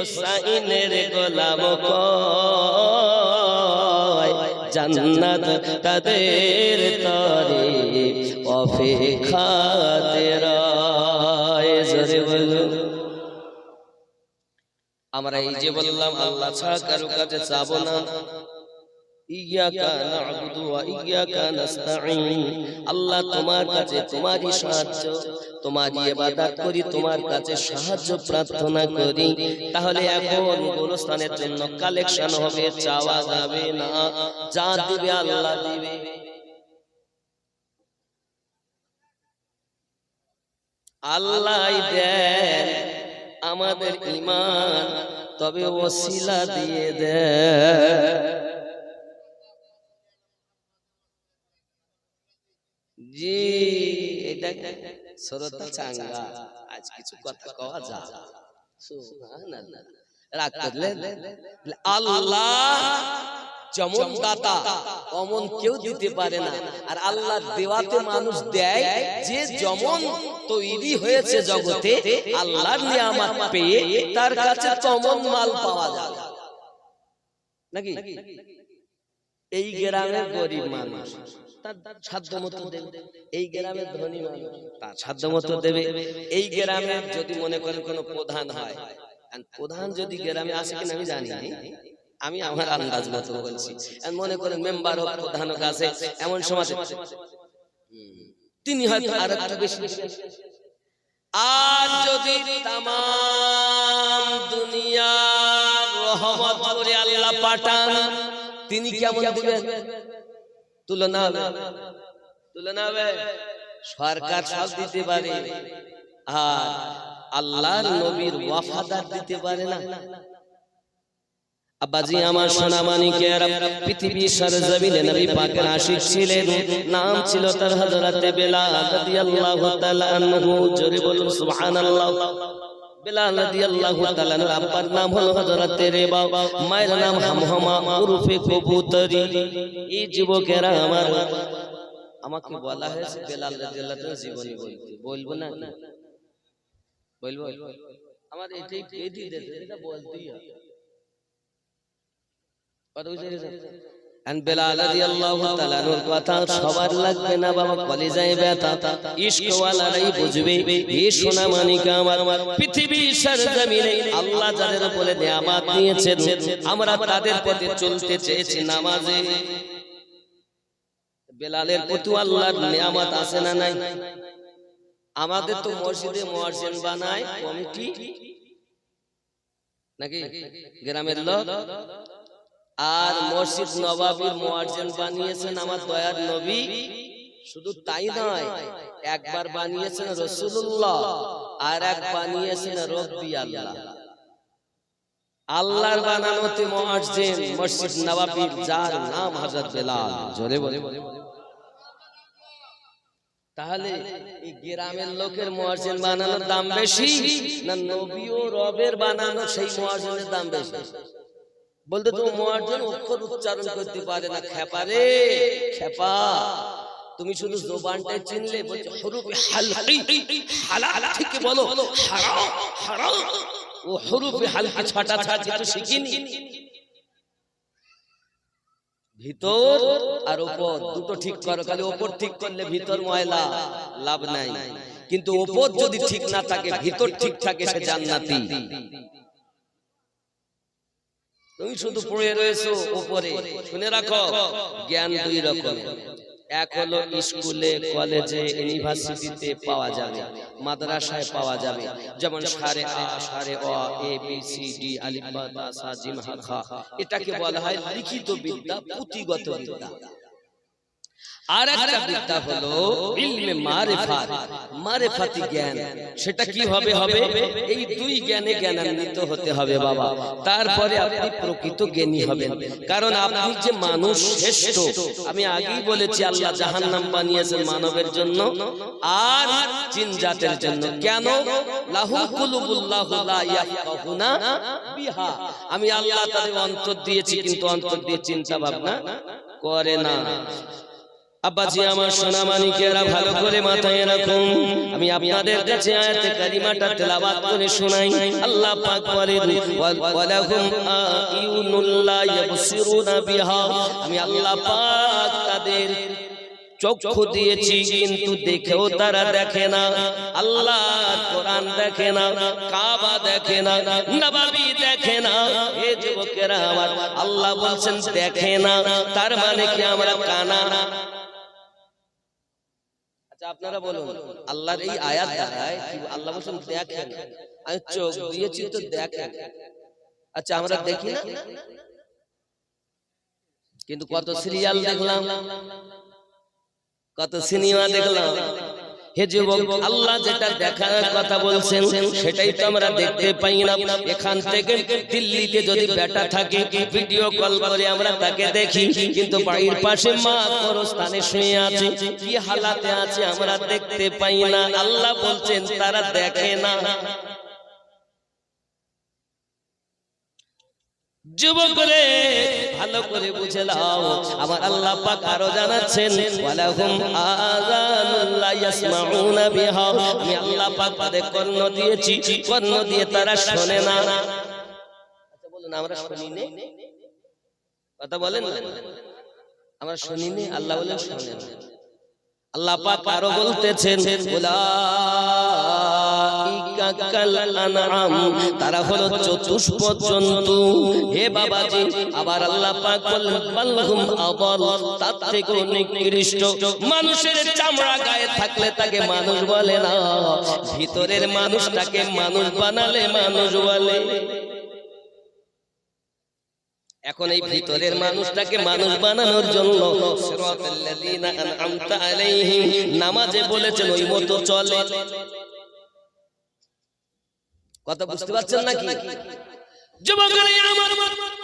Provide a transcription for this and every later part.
হোসাইনের গোলাম কয় জান্নাত তাদের তরে অপেক্ষাতে রয়। জোরে বলুন। আমরা এই যে বললাম আল্লাহ ছাড়া কারো কাছে চাবো না, ইয়াকা না'বুদু ওয়া ইয়াকা নাস্তাঈন, আল্লাহ তোমার কাছে তোমারই সাহায্য, তোমারই ইবাদত করি, তোমার কাছে সাহায্য প্রার্থনা করি। তাহলে এখন গোরস্থানের জন্য কালেকশন হবে, চাওয়া যাবে না, যা দিবে আল্লাহ দিবে। আল্লাহ দেন আমাদের ঈমান, তবে ওসিলা দিয়ে দেন। জি এটা সরতা চাঙ্গা, আজ কিছু কথা কওয়া যায়। সুবহানাল্লাহ। রাগ করলেন? আল্লাহ যেমন দাতা অমন কেউ দিতে পারে না, আর আল্লাহ দেওয়াতে মানুষ দেয় যে যেমন তৈরি হয়েছে জগতে আল্লাহর নিয়ামত পেয়ে তার কাছে তেমন মাল পাওয়া যায় নাকি? এই গ্রামের গরিব মানুষ তার সাধ্য মতো দেবে, এই গ্রামের ধনী মানুষ তার সাধ্য মতো দেবে। এই গ্রামে যদি মনে করেন কোন প্রধান হয়, প্রধান যদি গ্রামে আসে কিনা আমি জানি, আমি আমার আন্দাজ মতো বলছি, মনে করেন মেম্বার হোক প্রধান হোক আছে, এমন সময় তিনি হয়তো আর একটু বেশি। আর যদি তামাম দুনিয়ার রহমত করে আল্লাহ পাঠান, তিনি কেমন দিবেন? তুলনা হবে। সরকার সব দিতে পারে, আর আল্লাহর নবীর ওয়াফাদার দিতে পারে না। আব্বাজি আমার সোনা মানিকেরা, পৃথিবীর সরজমিনে নবী পাকের আশিক ছিলেন, নাম ছিল তার হযরতে বেলাল রাদিয়াল্লাহু তাআলা আনহু। জোরে বলুন সুবহানাল্লাহ। বেলাল রাদিয়াল্লাহু তাআলা এর আব্বার নাম হলো হযরতে রেবা, মায়ের নাম হামহামা উরফে কবুতরি। এই যুবকেরা আমার, আমাকে বলা হয়েছে বেলাল রাদিয়াল্লাহু তাআলা জীবনী বলতে, বলবো না? বলবো? আমার এটাই বেদি দিতে, এটা বলতেই হবে। বেলাল রাদিয়াল্লাহু তাআলা এর কথা সবার লাগবে না বাবা, কলিজায় ব্যথা, ইশকওয়ালারাই বুঝবে। এই সোনা মানিক আমার, পৃথিবীর সরজমিনে আল্লাহ যাদের উপরে নিয়ামত দিয়েছেন, আমরা তাদের পথে চলতে চেয়েছি নামাজে। বেলালের প্রতি আল্লাহর নিয়ামত আছে না নাই? আমাদের তো মসজিদে মুয়াজ্জিন বানায় কমিটি নাকি গ্রামের লোক, আর মসজিদ নবাবীর মুয়াজ্জিন বানিয়েছেন আমার দয়ার নবী। শুধু তাই নয়, একবার বানিয়েছেন রাসূলুল্লাহ, আর এক বানিয়েছেন রব্বি আল্লাহ। আল্লাহর বানানোতে মুয়াজ্জিন মসজিদ নবাবীর, যার নাম হযরত বেলাল। জোরে বলে। তাহলে এই গ্রামের লোকের মুয়াজ্জিন বানানোর দাম বেশি না নবী ও রবের বানানো সেই মুয়াজ্জিনের দাম বেশি? বলতে তো মুয়াজ্জিন অক্ষর উচ্চারণ করতে পারে না। খেপা রে খেপা, তুমি শুধু জবানটাই চিনলে, বলছো হুরুফে হালকি, হালাল থেকে বলো হারাম হারাম, ও হুরুফে হালকি ছাটা ছাটি তো শিখিনি। ভিতর আর উপর দুটো ঠিক করো, খালি উপর ঠিক করলে ভিতর ময়লা, লাভ নাই। কিন্তু উপর যদি ঠিক না থাকে, ভিতর ঠিক থাকে, সে জান্নাতি। তুমি শুধু পড়ে রয়েছো উপরে। শুনে রাখো, জ্ঞান দুই রকমের, এক হলো স্কুলে, কলেজে, ইউনিভার্সিটিতে পাওয়া যাবে, মাদ্রাসায় পাওয়া যাবে, যেমন সারে আ, সারে অ, এ বি সি ডি, আলিফ বা তা সা জিম হা খা, এটাকে বলা হয় লিখিত বিদ্যা, পুঁথিগত বিদ্যা। আর একটা বিদ্যা হলো ইলমে মারিফাত, মারিফাতি জ্ঞান। সেটা কি হবে? এই দুই জ্ঞানে জ্ঞানান্বিত হতে হবে বাবা, তারপরে আপনি প্রকৃত জ্ঞানী হবেন। কারণ আপনি যে মানুষ শ্রেষ্ঠ, আমি আগেই বলেছি আল্লাহ জাহান্নাম বানিয়েছেন মানবের জন্য আর জিন জাতের জন্য। কেন? লাহু কুলুবুল্লাহু লা ইয়াফকাহুনা বিহা, আমি আল্লাহ তাদের অন্তর দিয়েছি, কিন্তু অন্তর দিয়ে চিন্তা ভাবনা করে না। আব্বাজি আমার সোনা মানিকেরা ভালো করে মাথায় রাখুন, আমি আপনাদের কাছে আয়াতে কারিমাটা তেলাওয়াত করে শোনাই। আল্লাহ পাক বলেন ওয়ালাহুম আয়ুনুল লা ইয়াবসিরুনা বিহা, আমি আল্লাহ পাক তাদের চক্ষু দিয়েছি কিন্তু দেখেও তারা দেখে না। আল্লাহ কোরআন দেখে না, কাবা দেখে না, নববী দেখে না। হে যুবকেরা আমার, আল্লাহ বলছেন দেখে না, তার মানে কি আমরা কানা? আচ্ছা আপনারা বলুন, আল্লাহর এই আয়াত দ্বারায় কি আল্লাহ বলছেন দেখেন? আমি চোখ দিয়েছি তো দেখেন। আচ্ছা আমরা দেখি না, কিন্তু কত সিরিয়াল দেখলাম, কত সিনেমা দেখলাম। হে যুবক, আল্লাহ যেটা দেখার কথা বলছেন সেটাই তো আমরা দেখতে পাই না। এখান থেকে দিল্লিতে যদি বেটা থাকে, ভিডিও কল করে আমরা তাকে দেখি, কিন্তু বাড়ির পাশে মা কবরস্থানে শুয়ে আছে, কি হালাতে আছে আমরা দেখতে পাই না। আল্লাহ বলছেন তারা দেখে না। যুবকরে ভালো করে বুঝে নাও, আমার আল্লাহ পাক আরো জানাচ্ছেন ওয়ালাহুম আযানুল লা ইয়াসমাউনা বিহা, আমি আল্লাহ পাক তাদের কর্ণ দিয়েছি, কর্ণ দিয়ে তারা শোনে না। আচ্ছা বলুন আমরা শুনিনি? কথা বলেন না, আমরা শুনিনি? আল্লাহ বলেন শুনেন। আল্লাহ পাক আরো বলতেছেন উলাইকা কাল আনআম, তারা হলো চতুষ্পদ জন্তু। হে বাবাজি, আবার আল্লাহ পাক বলেন বালহুম আদাল, তার থেকে নিকৃষ্ট। মানুষের চামড়া গায়ে থাকলে তাকে মানুষ বলে না, ভিতরের মানুষটাকে মানুষ বানালে মানুষ বলে। এখন এই ভিতরের মানুষটাকে মানুষ বানানোর জন্য সিরাতাল্লাযীনা আনআমতা আলাইহিম নামাজে বলেছেন ওই মতো চলে। কথা বুঝতে পারছেন নাকি? যুবকেরা আমার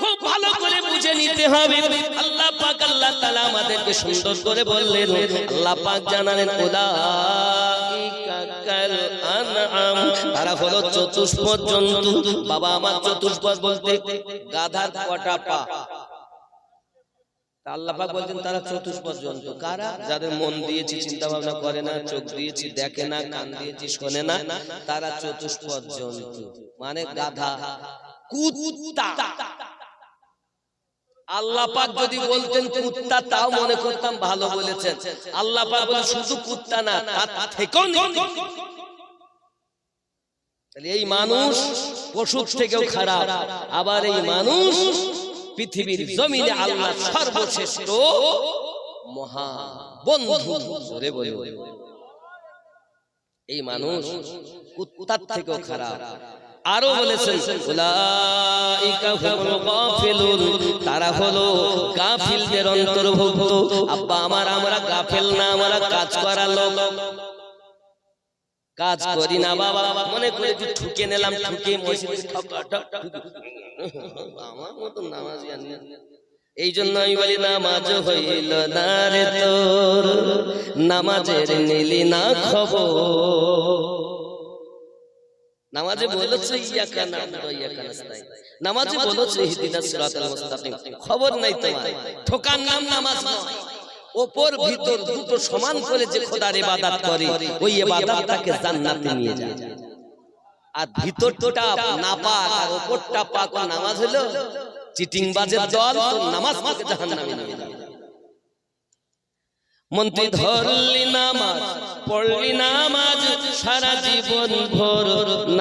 খুব ভালো করে বুঝে নিতে হবে। আল্লাহ পাক আল্লাহ তাআলা আমাদেরকে সুন্দর করে বললেন, আল্লাহ পাক জানালেন উলাইকা কাল আনআম, তারা হলো চতুষ্পদ জন্তু। বাবা আমার চতুষ্পদ বলতে গাধার কটা পা? আল্লাহ পাক বলতেন তারা চতুষ্পদ জন্তু। কারা? যাদের মন দিয়েছি, চিন্তা ভাবনা করে না, চোখ দিয়েছি দেখে না, কান দিয়েছি শোনে না, তারা চতুষ্পদ জন্তু। মানে গাধা, কুত্তা। আল্লাহ পাক যদি বলতেন কুত্তা তাও মনে করতাম ভালো বলেছেন। আল্লাহ পাক বলেন শুধু কুত্তা না, তার থেকেও এই মানুষ পশুর থেকেও খারাপ। আবার এই মানুষ পৃথিবীর জমিনে আল্লাহ সর্বশ্রেষ্ঠ মহা বন্ধু। এই মানুষ কুত্তার থেকেও খারাপ। আরো বলেছেন উলাইকা হুমুল গাফিলুন, তারা হলো গাফিলদের অন্তর্ভুক্ত। আব্বা আমার, আমরা গাফিল না, আমরা কাজ করা লোক। কাজ করি না বাবা, মনে করে যে ঠুকে নিলাম, ঠুকে মসজিদে আমার মতো নামাজ জানি। এই জন্য আমি বলি নামাজ হইল না রে তোর, নামাজের নিলি না খবর। নামাজে বলেছে ইয়াকা না'বুদু ওয়া ইয়াকা নাস্তাইন, নামাজে বলেছে ইহদিনাস সিরাতাল মুস্তাকিম। খবর নাই তোমার, ঠোকার নাম নামাজ নয়। উপর ভিতর দুটো সমান করে যে খোদার ইবাদত করে, ওই ইবাদত তাকে জান্নাতে নিয়ে যায়। আর ভিতরটা নাপাক আর উপরটা পাক, নামাজ হলো চিটিং বাজের দল, তো নামাজ তাকে জাহান্নামে নিয়ে যায়। মন্ত্রী ধরলি নামাজ, পড়লি নামাজ, সারা জীবন ভোর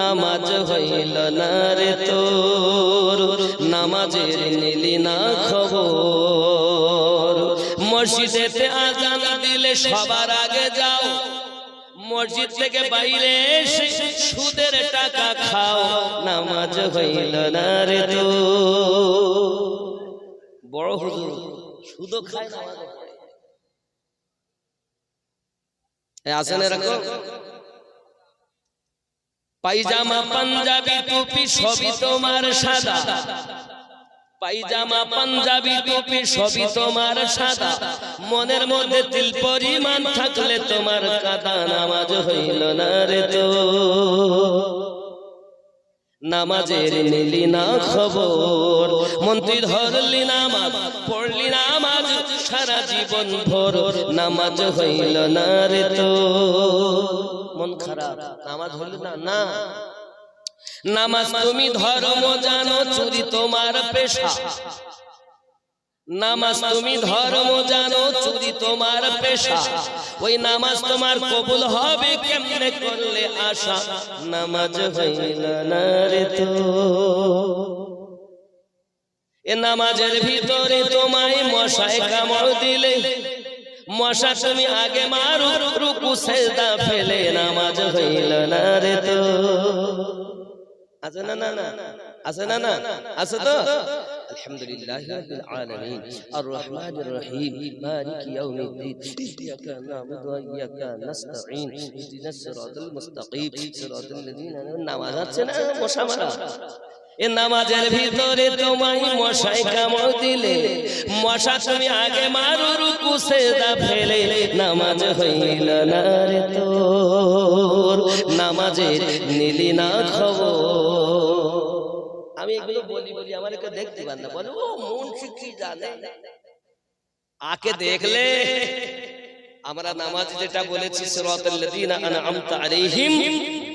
নামাজ হইল না রে তোর, নামাজের নিলি না খবর। মসজিদেতে আজান দিলে সবার আগে যাও, মসজিদ থেকে বাইরে এসে সুদের টাকা খাও, নামাজ হইল না রে তোর। বড় হুজুর সুদও খায়, নামাজ আসেন এরকম। পায়জামা পাঞ্জাবি টুপি সবই তোমার সাদা, পায়জামা পাঞ্জাবি টুপি সবই তোমার সাদা, মনের মধ্যে তিল পরিমাণ থাকলে তোমার কাদা, নামাজ হইল না রে তো। নামাজের নিলি না খবর, মন তুই ধরলি নামাজ পড়লি নামাজ সারা জীবন ভোর, নামাজ হইল না রে তো। মন খারাপ, নামাজ হইল না। না, নামাজ তুমি ধর্ম জানো, চুরি তোমার পেশা। নামাজ তুমি ধর্ম জানো, চুরি তোমার পেশা। ওই নামাজ তোমার কবুল হবে কেমনে করলে আশা, নামাজ হইল না রে তো। এ নামাজের ভিতরে তোমায় মশায় কামড় দিলে, মশা তুমি আগে মারো, রুকু সেজদা ফেলে, নামাজ হইল না রে তো। আছে না? না না আছে না? না আছে তো। আলহামদুলিল্লাহি রাব্বিল আলামিন আর রহমানির রহিম মালিকি ইয়াউমিদ্দিন ইয়্যাকা না'বুদু ওয়া ইয়্যাকা নাস্তাঈন ইহদিনাস সিরাতাল মুস্তাকিম সিরাতাল লাযীনা। নামাজ আছে না মশা মারা। এ নামাজের ভিতরে তোমায় মশায় কামড় দিলে, মশা তুমি আগে মারো, রুকু সেজদা ফেলে, নামাজ হইল না রে তোর, নামাজের নিলি না খবর। আমি এগুলো বলি আমার একে দেখতে পান না, বলে ও মন কি জানে। আকে দেখলে আমরা নামাজ যেটা বলেছি সিরাতাল লাযীনা আনআমতা আলাইহিম,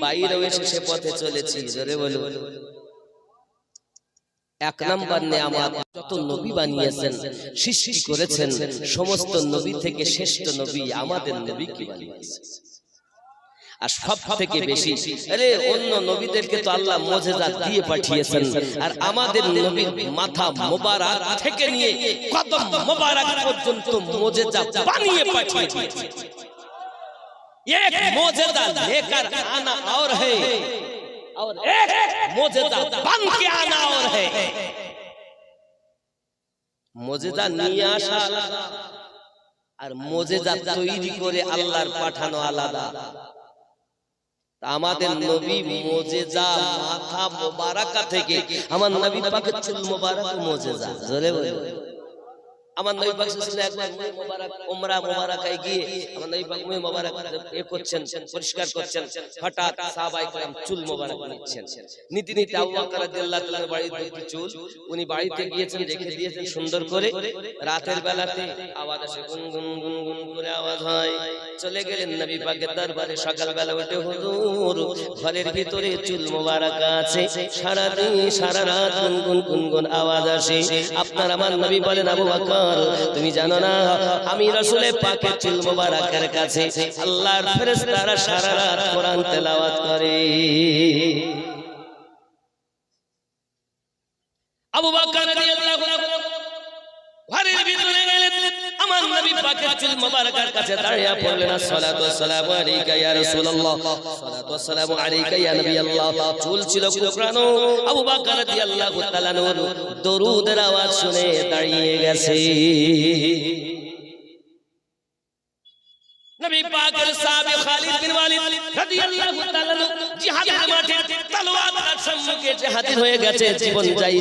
বাইরে এসে সে পথে চলেছি। জোরে বলো। এক নাম্বার নেয়ামত, যত নবী বানিয়েছেন সৃষ্টি করেছেন, সমস্ত নবী থেকে শ্রেষ্ঠ নবী আমাদের নবী কি বানিয়েছেন। আর সব থেকে বেশি অন্য নবীদেরকে তো আল্লাহ মুজিজা দিয়ে পাঠিয়েছেন, আর আমাদের নবীর মাথা মোবারক থেকে নিয়ে কদম মোবারক পর্যন্ত মুজিজা বানিয়ে পাঠিয়ে দিয়েছেন। এক মুজিজা लेकर आना और है और एक मुजिजा बन के आना और है। मुजिजा নিয়ে আসা আলাদা, আর মুজিজা তৈরি করে আল্লাহর পাঠানো আলাদা। আমাদের নবী মুজিজা মাথা মোবারকা থেকে, আমার নবী পাকের চুল মোবারক মুজিজা। জোরে বলে। আমার নবী পাক সাল্লাল্লাহু আলাইহি ওয়াসাল্লাম একবার মোবারক উমরা মোবারকায় গিয়ে আমার নবী পাক মোবারক করছেন, পরিষ্কার করছেন, হঠাৎ সাহাবায়ে কেরাম চুল মোবারক নিচ্ছেন। নীতি নীতি আবু বকর রাদিয়াল্লাহু তাআলা বাড়িতে চুল উনি বাড়িতে গিয়েছেন, রেখে দিয়েছেন সুন্দর করে। রাতের বেলাতে আওয়াজ আসে, গুনগুন গুনগুন করে আওয়াজ হয়। চলে গেলেন নবী পাকের দরবারে। সকালবেলা উঠে, হুজুর ঘরের ভিতরে চুল মোবারক আছে, সারা দিন সারা রাত গুনগুন গুনগুন আওয়াজ আসে। আপনার আমার নবী বলেন, আবু বকর তুমি জানো না আমি রাসূলে পাকের চুল মোবারকের কাছে আল্লাহর ফেরেশতারা সারা রাত কোরআন তেলাওয়াত করে। আবু বকর রাদিয়াল্লাহু আনহু ঘরের ভিতরে গেলেন, আমার নবী পাকের চুল মোবারকের কাছে দাঁড়িয়ে পড়লেন, আসসালাতু ওয়াসসালামু আলাইকা ইয়া রাসূলুল্লাহ, আসসালাতু ওয়াসসালামু আলাইকা ইয়া নবী আল্লাহ। চুল ছিল কুকরানো। আবু বকর রাদিয়াল্লাহু তাআলা দরুদের আওয়াজ শুনে দাঁড়িয়ে গেছে। নবী পাকের সাহাবী খালিদ বিন ওয়ালিদ রাদিয়াল্লাহু তাআলা জিহাদের মাঠে তলোয়ার সম্মুখে হাজির হয়ে গেছে। জীবন যাই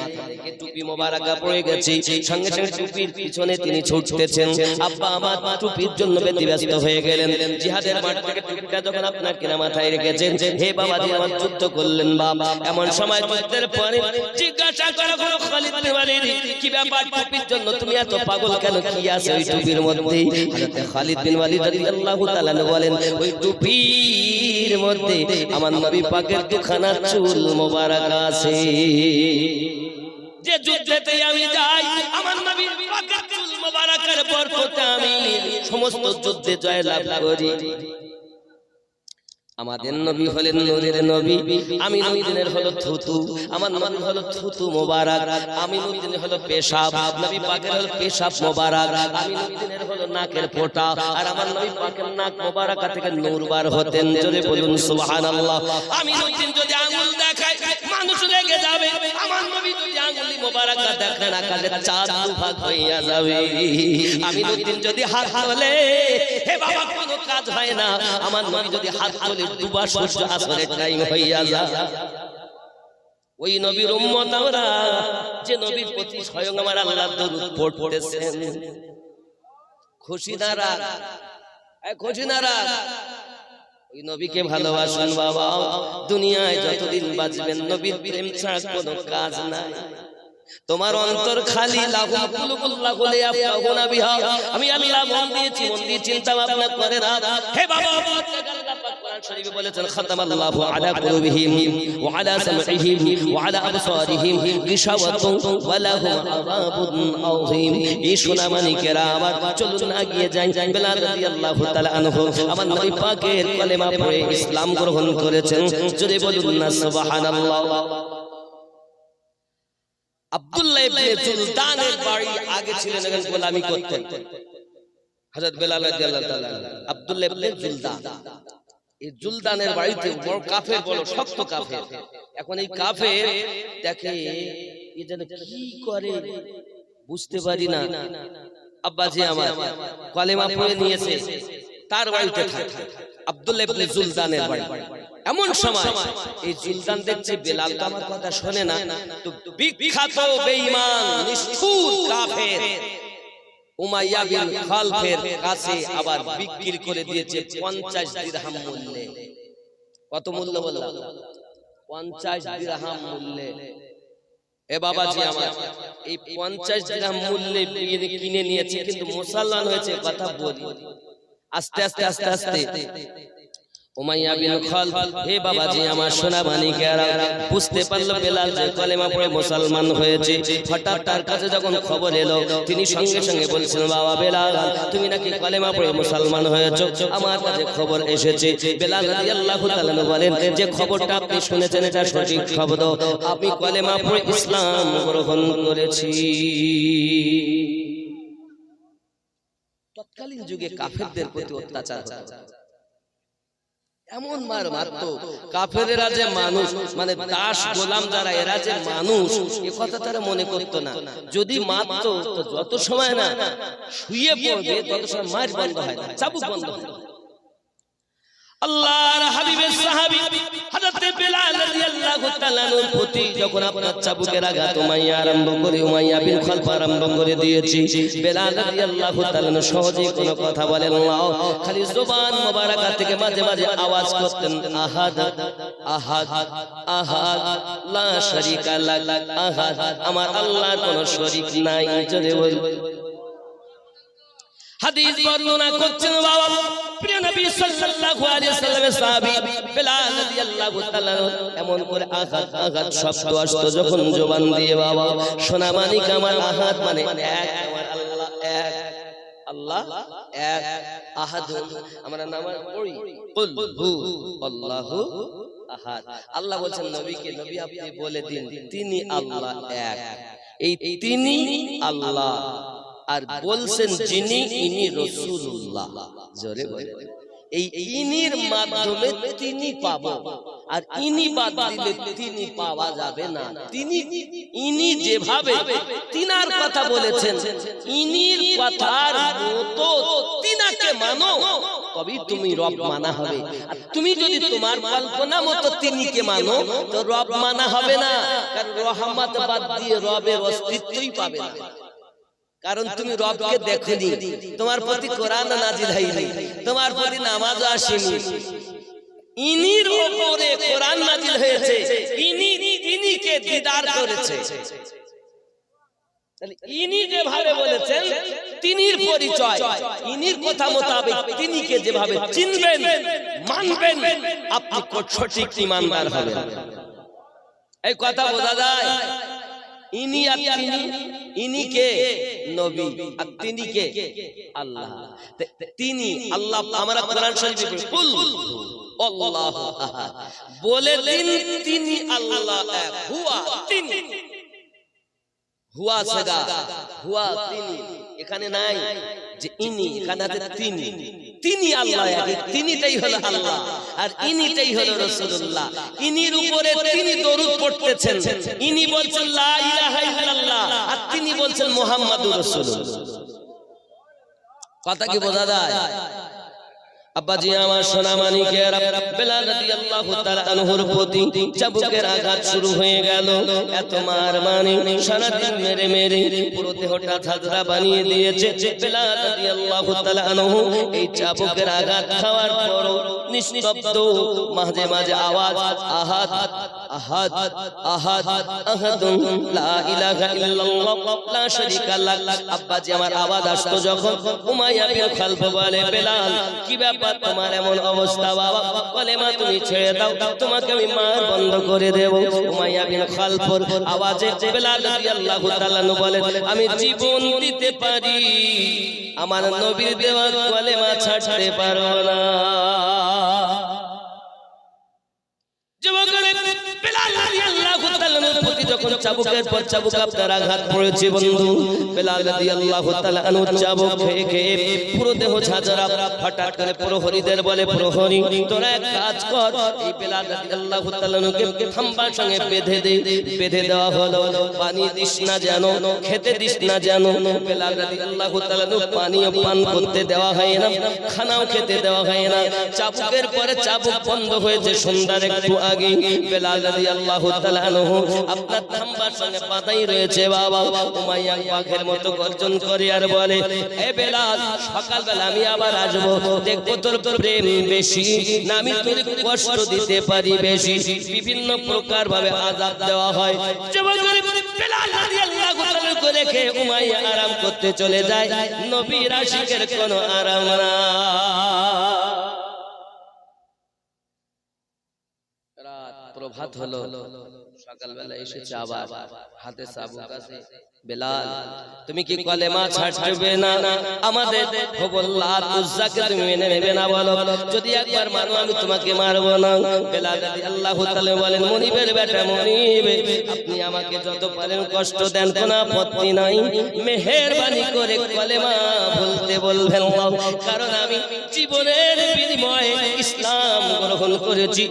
মাথা থেকে টুপি মোবারক পড়ে গেছে, সঙ্গে সঙ্গে টুপির পিছনে তিনি ছুটতেছেন। আব্বা আমার টুপির জন্য ব্যতিব্যস্ত হয়ে গেলেন। জিহাদের মাঠ থেকে টুপিটা যখন আপনার কিনা মাথায় রেখেছেন, হে বাবা জি আমার যুদ্ধ করলেন বাবা। এমন সময় যুদ্ধের পরে জিজ্ঞাসা করা হলো, খালিদ বিন ওয়ালিদ কি ব্যাপার, টুপির জন্য তুমি এত পাগল কেন, কি আছে ওই টুপির মধ্যে? হযরত খালিদ বিন ওয়ালিদ রাদিয়াল্লাহু তাআলা বলেন, ওই টুপির মধ্যে আমার নবী পাকের দুখানা চুল মোবারক আছে। যে যুদ্ধেতে আমি যাই, আমার নবী পাকের চুল মোবারকের বরকতে আমি সমস্ত যুদ্ধে জয়লাভ করি। আমাদের নবী হলেন নূরের নবী, আমিনুদ্দিনের হলো থুতু, আমার নবী হলো থুতু মোবারক। আমিনুদ্দিনের হলো পেশাব, নবী পাকের হলো পেশাব মোবারক। আমিনুদ্দিনের হলো নাকের ফোঁটা, আর আমার নবী পাকের নাক মোবারক থেকে নূর বার হতেন। জোরে বলুন সুবহানাল্লাহ। আমিনুদ্দিন যদি আঙ্গুল দেখায় মানুষ রেগে যাবে, আমার নবী যদি আঙ্গুলি মোবারক দেখেন আকাশে চাঁদ দুভাগ হইয়া যাবে। আমিনুদ্দিন যদি হাত তোলে, হে বাবা কোনো কাজ হয় না। আমার নবী যদি হাত তোলে, দুবা সূর্য আসরের টাইম হইয়া যায়। ওই নবীর উম্মত আমরা, যে নবীর প্রতি স্বয়ং আমার আল্লাহ দরুদ পড়তেছেন। খুশি না রাগ? খুশি না রাগ? ওই নবীকে ভালোবাসুন বাবা, দুনিয়ায় যতদিন বাঁচবেন নবীর প্রেম ছাড়া কোনো কাজ নাই। তোমার অন্তর খালি লাহুম কুলুকুল্লাহু লিয়াফতাহুনা বিহা। আমি আল্লাহ মন দিয়েছি, মন দিয়ে চিন্তা ভাবনা করে না। হে বাবা, আল্লাহ পাক কোরআন শরীফে বলেছেন খাতামাল্লাহু আলা কুলুবিহিম ওয়া আলা সামঈহিম ওয়া আলা আবসারিহিম গিশাওয়াতুন ওয়া লাহুম আযাবুন আযীম। এই সোনামানিকেরা আমার চলুন না গিয়ে যাই। বেলাল রাদিয়াল্লাহু তাআলা আনহু আমার নবী পাকের কলেমা পড়ে ইসলাম গ্রহণ করেছেন। যদি বলুন না সুবহানাল্লাহ। আব্দুল্লাহ ইবনে জুলদানের বাড়ি আগে ছিলেন, এখন গোলামি করতেন হযরত বেলাল রাদিয়াল্লাহু তাআলা। আব্দুল্লাহ ইবনে জুলদান, এই জুলদানের বাড়িতে বড় কাফের, বড় শক্ত কাফের। এখন এই কাফের দেখে এ যেন কি করে বুঝতে পারি না। আব্বাজি আমার কলেমা পড়ে নিয়েছে, তার বাড়িতে থাকে আব্দুল্লাহ ইবনে জুলদানের বাড়ি। এমন সময় এই জুলদান দেখছে বেলাল তো আমার কথা শোনে না, তো বিখ্যাত বেঈমান নিষ্ঠুর কাফের উমাইয়া বিন খালফের কাছে আবার বিক্রি করে দিয়েছে 50 দিরহাম মূল্যে। কত মূল্য বললাম? 50 দিরহাম মূল্যে। এ বাবাজি আমার, এই 50 দিরহাম মূল্যে কিনে নিয়েছে, কিন্তু মুসলমান হয়েছে। কথা বলি আস্তে আস্তে আস্তে আস্তে উমাইয়া বিন খালফ, হে বাবাজি আমার সোনা মানিকেরা, বুঝতে পারলো বেলাল যে কলেমা পড়ে মুসলমান হয়েছে। হঠাৎ তার কাছে যখন খবর এলো, তিনি সঙ্গে সঙ্গে বলছেন, বাবা বেলাল, তুমি নাকি কলেমা পড়ে মুসলমান হয়েছো, আমার কাছে খবর এসেছে। বেলাল রাদিয়াল্লাহু তাআলা বলেন, যে খবরটা আপনি শুনেছেন এটা সঠিক শব্দ, আমি কলেমা পড়ে ইসলাম গ্রহণ করেছি। তৎকালীন যুগে কাফেরদের প্রতি অত্যাচার হতো, এমন মার মারত। কাফেরেরা যে মানুষ, মানে দাস গোলাম যারা, এরা যে মানুষ, এ কথা তারা মনে করতো না। যদি মারত তো যত সময় না শুয়ে পড়বে তত সময় মার বন্ধ হয় না, চাবুক বন্ধ হয় না। আল্লাহর হাবিবের সাহাবী হযরত বেলাল রাদিয়াল্লাহু তাআলার প্রতি যখন আপনার চাবুকের আঘাত উমাইয়া আরম্ভ করে, উমাইয়া বিন খালফ আরম্ভ করে দিয়েছি, বেলাল রাদিয়াল্লাহু তাআলা সহজেই কোনো কথা বলেন না, খালি জবান মোবারকা থেকে মাঝে মাঝে আওয়াজ করতেন, আহাদ আহাদ আহাদ লা শারীকা লাক আহাদ, আমার আল্লাহর কোনো শরীক নাই। জোরে বল। হাদিস বর্ণনা করছেন বাবা প্রিয় নবী সাল্লাল্লাহু আলাইহি ওয়াসাল্লামের সাহাবী বেলাল রাদিয়াল্লাহু তাআলা এমন করে আঘাত আঘাত শব্দ আসতো যখন জবান দিয়ে, বাবা সোনা মানিক আমার, আহাদ মানে এক, আমার আল্লাহ এক, আল্লাহ এক, আহাদ আমরা নামাজ পড়ি কুল হু আল্লাহু আহাদ। আল্লাহ বলেন নবীকে, নবী আপনি বলে দিন তিনি আল্লাহ এক, এই তিনি আল্লাহ, আর বলছেন যিনি, ইনি রাসূলুল্লাহ। জোরে বলে, এই ইনির মাধ্যমে তিনি পাবো, আর ইনি বাদ দিলে তিনি পাওয়া যাবে না। তিনি ইনি যেভাবে তিনার কথা বলেছেন, ইনির কথার মতো তিনাকে মানো, তবেই তুমি রব মানা হবে। আর তুমি যদি তোমার কল্পনা মতো তিনিকে মানো, তো রব মানা হবে না, কারণ রহমত বাদ দিয়ে রবের অস্তিত্বই পাবে না। কারণ তুমি রবকে দেখোনি, তোমার প্রতি কোরআন নাজিল হয়নি, তোমার প্রতি নামাজ আসেনি, ইনির উপরে কোরআন নাজিল হয়েছে, ইনি তিনিকে দিদার করেছে। তাহলে ইনি যেভাবে বলেছেন তিনির পরিচয়, ইনির কথা মোতাবেক তিনিকে যেভাবে চিনবেন মানবেন, আপনি সঠিক ঈমানদার হবেন। এই কথা বোঝা যায়? ইনি আর তিনি, ইনি কে? নবী, আর তিনি কে? আল্লাহ। তিনি আল্লাহ, আমরা কোরআন শরীফে কুল আল্লাহু আহাদ বলে দিন তিনি আল্লাহ এক, হুয়া তিনি, হুয়া সাদা, হুয়া তিনি, এখানে নাই যে ইনি, এখানে আছে তিনি। তিনি আল্লাহ এক, তিনিটাই হলো আল্লাহ, আর ইনিটাই হলো রাসূলুল্লাহ। ইনির উপরে তিনি দরুদ পড়তেছেন, ইনি বলছেন লা ইলাহা ইল্লাল্লাহ, আর তিনি বলছেন মুহাম্মাদুর রাসূলুল্লাহ। কথা কি বোঝা যায়? আব্বাজি আমার সোনা মানিকেরা, বেলাল রাদিয়াল্লাহু তাআলা আনহুর প্রতি চাবুকের আঘাত শুরু হয়ে গেল। এত মার মানে সারাদিন মেরে মেরে পুরো দেহটা ঝাঁঝরা বানিয়ে দিয়েছে। বেলাল রাদিয়াল্লাহু তাআলা আনহু এই চাবুকের আঘাত খাওয়ার পরও নিস্তব্ধ, মাঝে মাঝে আওয়াজ আহাদ আহাদ আহাদ আহাদুন লা ইলাহা ইল্লাল্লাহ লা শারীকা লাহ। আব্বাজি আমার আওয়াজ আসতো যখন, উমাইয়া বিন খালফ বলে, বেলাল কি ব্যাপার তোমার এমন অবস্থা বাবা? কলেমা তুমি ছেড়ে দাও, তোমাকে আমি মার বন্ধ করে দেব। উমাইয়া বিন খালফর আওয়াজে বেলাল রাদিয়াল্লাহু তাআলা বলেন, আমি জীবন দিতে পারি, আমার নবীর দেওয়া কলেমা ছাড়তে পারবো না। যখন চাবুকের পর চাবুক আপনার আঘাত পড়েছে বন্ধু, বেলাল রাদিয়াল্লাহু তাআলা আনহু চাবুক খেয়ে খেয়ে পুরো দেহ ঝাঁঝরা। হঠাৎ করে প্রহরীদের বলে, প্রহরী তোরা এক কাজ কর, এই বেলাল রাদিয়াল্লাহু তাআলা আনহুকে খাম্বার সঙ্গে বেঁধে দে। বেঁধে দেওয়া হলো, পানি দিস না যেন, খেতে দিস না যেন। বেলাল রাদিয়াল্লাহু তাআলা আনহু পানিও পান করতে দেওয়া হয় না, খানাও খেতে দেওয়া হয় না। চাবুকের পরে চাবুক বন্ধ হয়েছে সন্ধ্যার একটু আগে। বেলাল রাদিয়াল্লাহু তাআলা আনহু আপনার খাম্বার সঙ্গে বাঁধাই রয়েছে বাবা। উমাইয়া বাঘের মতো গর্জন করে আর বলে, এ বেলাল সকালবেলা আমি আবার আসবো, দেখবো তোর প্রেম বেশি না আমি তোর কষ্ট দিতে পারি বেশি। বিভিন্ন প্রকার ভাবে আযাব দেওয়া হয়। বেলাল রাদিয়াল্লাহু তাআলা করে রেখে উমাইয়া আরাম করতে চলে যায়। নবীর আশিকের কোনো আরাম না। প্রভাত হলো, সকালবেলা এসেছে আবার, হাতে চাবুক আছে। বেলাল তুমি কি কলেমা ছাড়বে না? আমাদের লাত উজ্জাকে তুমি মেনে নেবে না? বলো, যদি একবার মানো আমি তোমাকে মারবো না। বেলাল রাদিয়াল্লাহু তাআলা বলেন, মনিবের বেটা মনিব, আপনি আমাকে যত পারেন কষ্ট দেন, কোনো আপত্তি নাই, মেহেরবানি করে কলেমা বলতে বলবেন, কারণ আমি জীবনের বিনিময়ে ইসলাম গ্রহণ করেছি।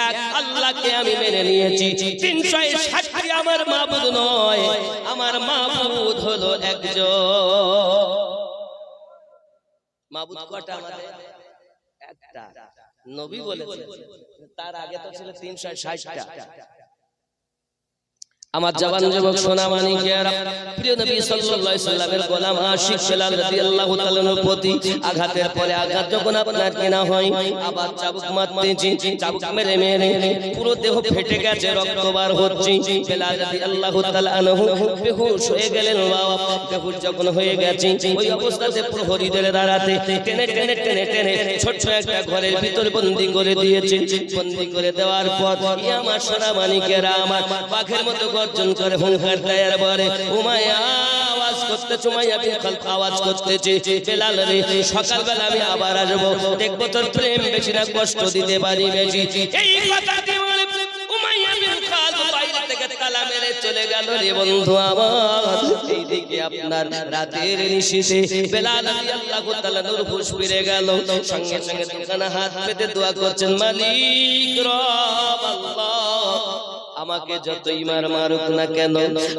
এক আল্লাহকে আমি মেনে নিয়েছি। 360 আমার মাবুদ নয়, আমার মাবুদ হলো একজন। মাবুদ কয়টা আমাদের? একটা। নবী বলেছেন, তার আগে তো ছিল 360টা। আমার জওয়ান যুবক সোনা মানিকেরা, প্রিয় নবী সাল্লাল্লাহু আলাইহি সাল্লামের গোলাম আশিক বেলাল রাদিয়াল্লাহু তাআলার প্রতি আঘাতের পরে আঘাত যখন আপনার কেনা হয়, আবার চাবুক মারতেছি, চাবুক মেরে মেরে পুরো দেহ ফেটে গেছে, রক্ত বার হচ্ছে। বেলাল রাদিয়াল্লাহু তাআলা আনহু বেহুশ হয়ে গেলেন বাবা। বেহুশ যখন হয়ে গেছে, ওই অবস্থাতে প্রহরীদের দাঁড়াতে টেনে টেনে টেনে টেনে ছোট্ট একটা ঘরের ভিতর বন্দী করে দিয়েছে। বন্দী করে দেওয়ার পর আমার সোনা মানিকেরা আমার বাঘের মতো গর্জন করে হুঙ্কার দেয় আর বলে, উমাইয়া আওয়াজ করতেছে, উমাইয়া বিন খালফ আওয়াজ করতেছে, বেলাল রে সকালবেলা আমি আবার আসবো, দেখবো তোর প্রেম বেশি না কষ্ট দিতে পারি বেশি। এই কথা দিয়ে উমাইয়া বিন খালফ বাইরে থেকে তালা মেরে চলে গেল রে বন্ধু আমার। এইদিকে আপনার রাতের নিশীথে বেলাল রাদিয়াল্লাহু তাআলা নূর হুঁশ ফিরে গেল। সঙ্গে সঙ্গে দোকানে হাত পেতে দোয়া করছেন, মালিক রব আল্লাহ, আমাকে যতই মারুক না কেন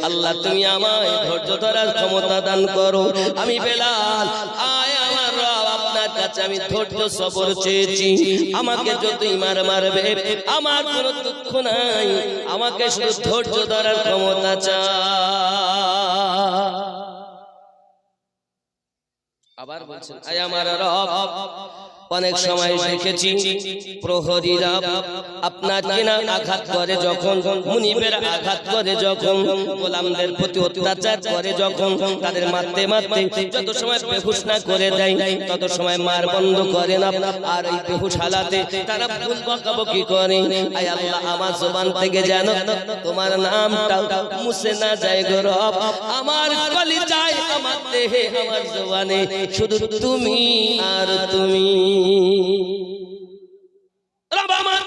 আল্লাহ তুমি আমায় ধৈর্য ধরার ক্ষমতা দান করো। আমি বেলাল আয় আমার রব, আপনার কাছে আমি ধৈর্য সবর চেয়েছি। আমাকে যতই মারবে আমার কোনো দুঃখ নাই, আমাকে শুধু ধৈর্য ধরার ক্ষমতা চাই। আবার বলছেন, আয় আমার রব, অনেক সময় দেখেছি প্রহরীরা আপনার কিনা আঘাত করে যখন, মুনিবের আঘাত করে যখন, গোলামদের প্রতি অত্যাচার করে যখন, তাদের মারতে মারতে যত সময় বেহুশ না করে দেয় তত সময় মার বন্ধ করে না। আর এই বেহুশ হালাতে তারা ভুল বকাবকি করে। আয় আল্লাহ, আমার জবান থেকে যেন তোমার নামটা মুছে না যায় গো রব। আমার কলিজায়, আমার দেহে, আমার জবানে শুধু তুমি আর তুমি। রব আমার,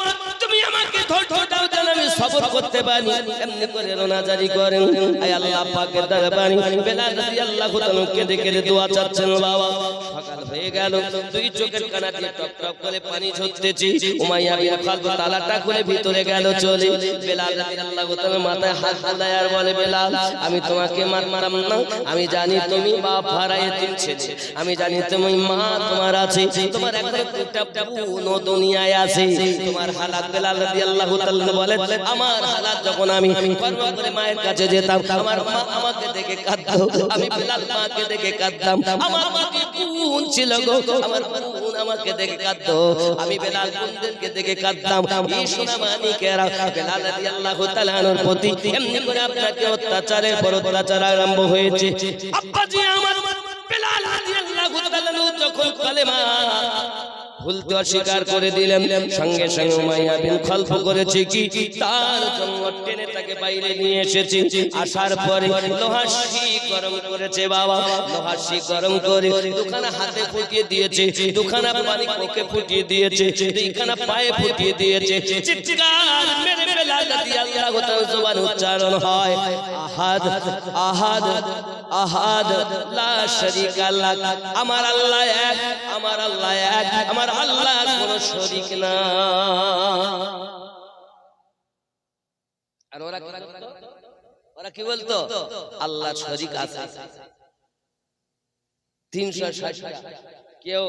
তুমি আমাকে ধৈর্য দাও যেন আমি সবর সবর করতে পারি এমনি করে রোনাজারি করেন আয় আল্লাহ পাকের দরবারে বেলাল রাদিয়াল্লাহু তাআলা কেঁদে কেঁদে দোয়া চাচ্ছেন বাবা সকাল হয়ে গেল দুই চোখের কানা দিয়ে টপ টপ করে পানি ঝরতেছে উমাইয়া বিন খালদ তালাটা খুলে ভিতরে গেল চলে বেলাল রাদিয়াল্লাহু তাআলা মাথায় হাত বুলায় আর বলে বেলাল আমি তোমাকে মারতাম না আমি জানি তুমি বাপ হারা এতিম ছেলে আমি জানি তুমি মা তোমার আছে তোমার একটা বোন দুনিয়ায় আছে তোমার হালাত বেলাল রাদিয়াল্লাহু তাআলা বলেন আমার হালাত যখন আমি কর্ম করে মায়ের কাছে যেতাম আমার মা আমাকে দেখে কাঁদতো আমি বেলাল মাকে দেখে কাঁদতাম আমার মা বোন ছিল গো আমার বোন আমাকে দেখে কাঁদতো আমি বেলাল বোনদেরকে দেখে কাঁদতাম এই সোনা মানিকেরা বেলাল রাদিয়াল্লাহু তাআলার প্রতি এমনি করে আপনাকে অত্যাচারের পর অত্যাচার আরম্ভ হয়েছে আব্বাজি আমার বেলাল রাদিয়াল্লাহু তাআলা যখন কালেমা ভুলতে অস্বীকার করে দিলেন সঙ্গে সঙ্গে উমাইয়া বিন খালদ করেছে কি তার জন্য টেনে তাকে বাইরে নিয়ে এসেছে আসার পরে লোহার শিক গরম করেছে বাবা লোহার শিক গরম করে দুখানা হাতে ফুটিয়ে দিয়েছে দুখানা পানি মুখে ফুটিয়ে দিয়েছে দুইখানা পায়ে ফুটিয়ে দিয়েছে চিৎকার মেরে বেলাল রাদিয়াল্লাহু তাআলা জবান উচ্চারণ হয় আহাদ আহাদ আহাদ লা শারীকা লাক আমার আল্লাহ এক আমার আল্লাহ এক আমার আল্লাহর কোনো শরীক না আর ওরা কি বলতো আল্লাহর শরীক আছে 360 কেউ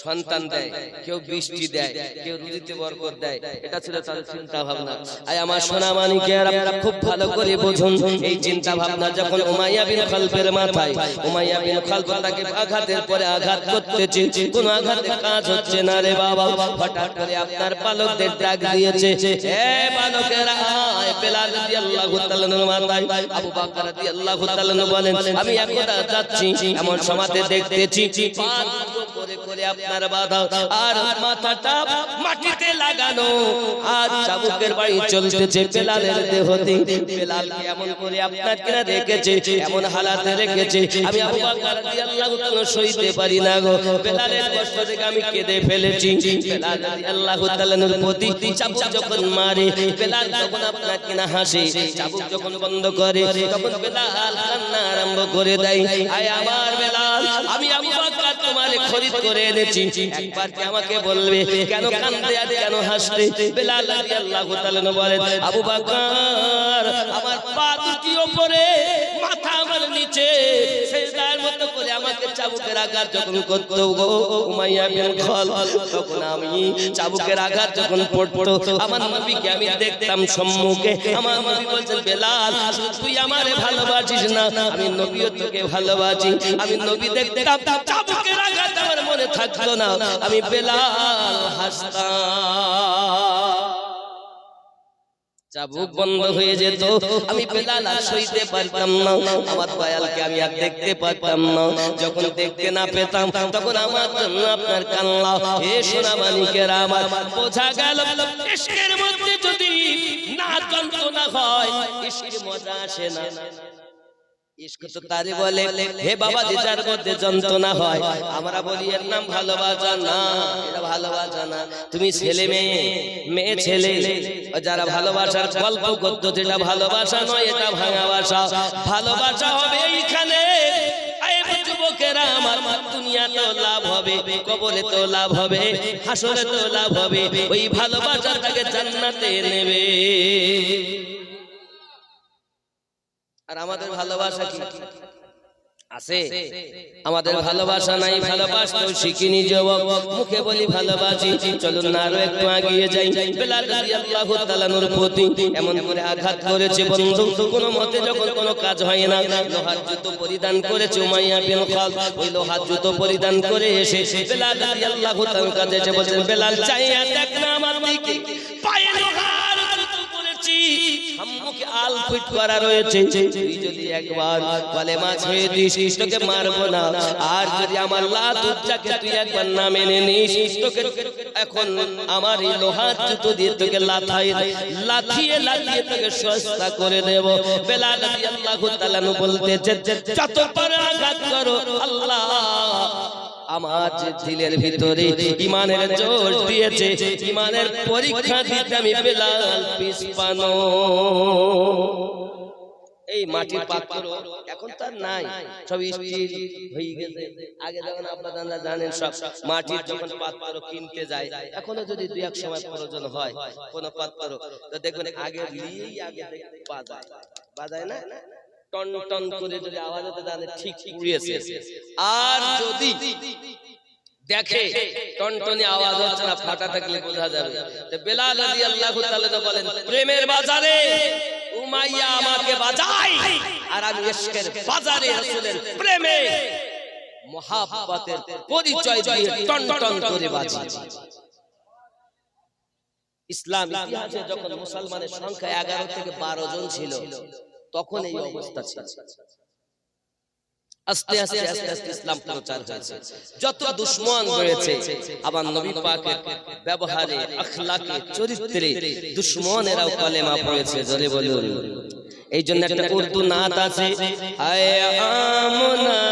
সন্তান দেয় কেউ বৃষ্টি দেয় কেউ রুজিতে বরকত দেয় এটা ছিল তাদের চিন্তা ভাবনা আয় আমার সোনা মানিকেরা খুব ভালো করে বুঝুন এই চিন্তা ভাবনা যখন উমাইয়া বিন খালদের মাথায় উমাইয়া বিন খালদ তাকে আঘাতের পরে আঘাত করতেছে কোন আঘাতে কাজ হচ্ছে না রে বাবা হঠাৎ করে আপনার পালকদের ডাক দিয়েছে এ পালকেরা আয় বেলাল রাদিয়াল্লাহু তাআলার মাথায় আবু বকর রাদিয়াল্লাহু তাআলা বলেন আমি একদা যাচ্ছি এমন সময়তে দেখতেছি করে করে আপনার বাধা আর মাথাটা মাটিতে লাগানো আর চাবুকের বাড়ি চলতেছে বেলালের দেহতে বেলাল এমন করে আপনার কিনা রেখেছে এমন হালাতে রেখেছে আমি আবু বকর রাদিয়াল্লাহু তাআলা সইতে পারি না গো বেলালের কষ্ট থেকে আমি কেঁদে ফেলেছি বেলাল রাদিয়াল্লাহু তাআলার প্রতি চাবুক যখন মারে বেলাল তখন আপনার কিনা হাসে চাবুক যখন বন্ধ করে তখন বেলাল কান্না আরম্ভ করে দেয় আয় আমার বেলাল আমি আবু বকর তোমারে খরিদ করে এনেছি একবার কি আমাকে বলবে কেন কান্দে আর কেন হাসতে বেলাল রাদিয়াল্লাহু তাআলা বলেন আবু বকর আমার পা দুটি উপরে মাথা আমার নিচে সেজদার মতো করে আমাকে চাবুকের আঘাত যখন করতো গো উমাইয়া বিন খালদ তখন আমি চাবুকের আঘাত যখন পড়তো আমার নবীকে আমি দেখতাম সম্মুখে আমার নবী বলছেন বেলাল তুই আমারে ভালোবাসিস না আমি নবীও তোকে ভালোবাসি আমি নবী দেখতাম চাবুকের আঘাত আমার মনে থাকতো না আমি বেলাল হাসতাম চাবুক বন্ধ হয়ে যেত আমি বেলাল আর সইতে পারতাম না আমার দয়ালকে আমি আর দেখতে পারতাম না যখন দেখতে না পেতাম তখন আমার জন্য আপনার কান্না হে সোনা মানিকেরা আমার বোঝা গেল ইশকের মধ্যে যদি না যন্ত্রণা হয় ইশকের মজা আসে না ইশক তো তারে বলে হে বাবা যে যার মধ্যে যন্ত্রণা হয় আমরা বলি এর নাম ভালোবাসা না এটা ভালোবাসা না তুমি ছেলে মেয়ে ছেলে যারা ভালোবাসার গল্প করতো যেটা ভালোবাসা নয় এটা ভাঙাবাসা ভালোবাসা হবে এইখানে যুবকেরা আমার দুনিয়াতে লাভ হবে কবরে তো লাভ হবে হাসরে তো লাভ হবে ওই ভালোবাসাটাকে জান্নাতে নেবে আর আমাদের ভালোবাসা কি আছে আমাদের ভালোবাসা নাই ভালোবাসতেও শিখিনি যুবক মুখে বলি ভালোবাসি চলুন না আরো একটু এগিয়ে যাই বেলাল রাদিয়াল্লাহু তাআলার প্রতি এমন করে আঘাত করেছে বন্ধু কোনো মতে যখন কোনো কাজ হয় না লোহার জুতো পরিধান করেছে উমাইয়া বিন খালদ ওই লোহার জুতো পরিধান করে এসে বেলাল রাদিয়াল্লাহু তাআলার কাছে এসে বলেন বেলাল চাইয়া দেখ না আমার দিকে পায়ে লোহার জুতো পরেছি সম্মুখে আল ফিট করা রয়েছে তুই যদি একবার কালেমা ছেড়ে দিস তোকে মারবো না আর যদি আমার লাত উচ্চাকে তুই একবার না মেনে নিস তোকে এখন আমার এই লোহার জুতো দিয়ে তোকে লাথিয়ে তোকে সস্তা করে দেব বেলাল রাদিয়াল্লাহু তাআলা বলতে যত পারে আঘাত করো আল্লাহ আমার যে দিলের ভিতরে ঈমানের জোশ দিয়েছে, ঈমানের পরীক্ষা দিতে আমি বেলাল পিছপানো। এই মাটির পাত্র এখন তার নাই, সব স্টিল হয়ে গেছে। আগে যখন আপনারা জানেন সব মাটির যখন পাত্র কিনতে যায়, এখনো যদি দুই এক সময় প্রয়োজন হয় কোন পাত্র, তো দেখবেন আগে নিয়েই আগে বাজায় না, টন টন করে যদি আওয়াজ হতে জানে ঠিক উড়িয়েছে। আর যদি দেখে টনটনি আওয়াজ হচ্ছে না, ফাটা থাকলে বোঝা যাবে। বেলাল রাদিয়াল্লাহু তাআলা বলেন, প্রেমের বাজারে উমাইয়া আমাকে বাজায়, আর আমি ইশকের বাজারে রাসূলের প্রেমে মুহাব্বতের পরিচয় দিয়ে টনটন করে বাজাই। ইসলাম ইতিহাসে যখন মুসলমানের সংখ্যা 11 থেকে 12 জন ছিল, তখন এই অবস্থা ছিল। আস্তে আস্তে আস্তে আস্তে ইসলাম প্রচার হয়েছে, যত দুশমন রয়েছে আবার নবী পাকের ব্যবহারে, আখলাকে, চরিত্রে দুশমনেরাও কলেমা পড়েছে। জোরে বলুন। এই জন্য একটা উর্দু নাত আছে, আয়ে আমনা